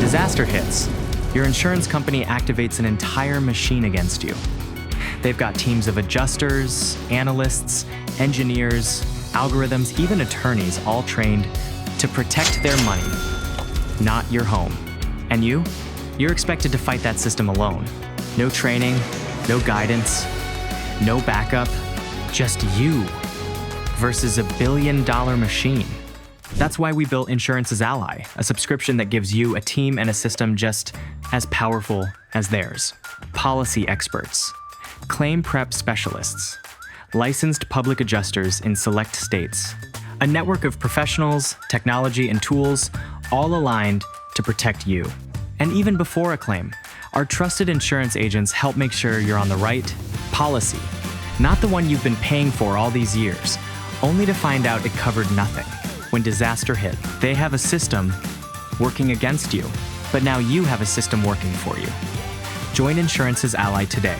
disaster hits, your insurance company activates an entire machine against you. They've got teams of adjusters, analysts, engineers, algorithms, even attorneys, all trained to protect their money, not your home. And you're expected to fight that system alone. No training, no guidance, no backup, just you versus $1 billion machine. That's why we built Insurance's Ally, a subscription that gives you a team and a system just as powerful as theirs. Policy experts, claim prep specialists, licensed public adjusters in select states, a network of professionals, technology, and tools, all aligned to protect you. And even before a claim, our trusted insurance agents help make sure you're on the right policy, not the one you've been paying for all these years, only to find out it covered nothing when disaster hit. They have a system working against you, but now you have a system working for you. Join Insurance's Ally today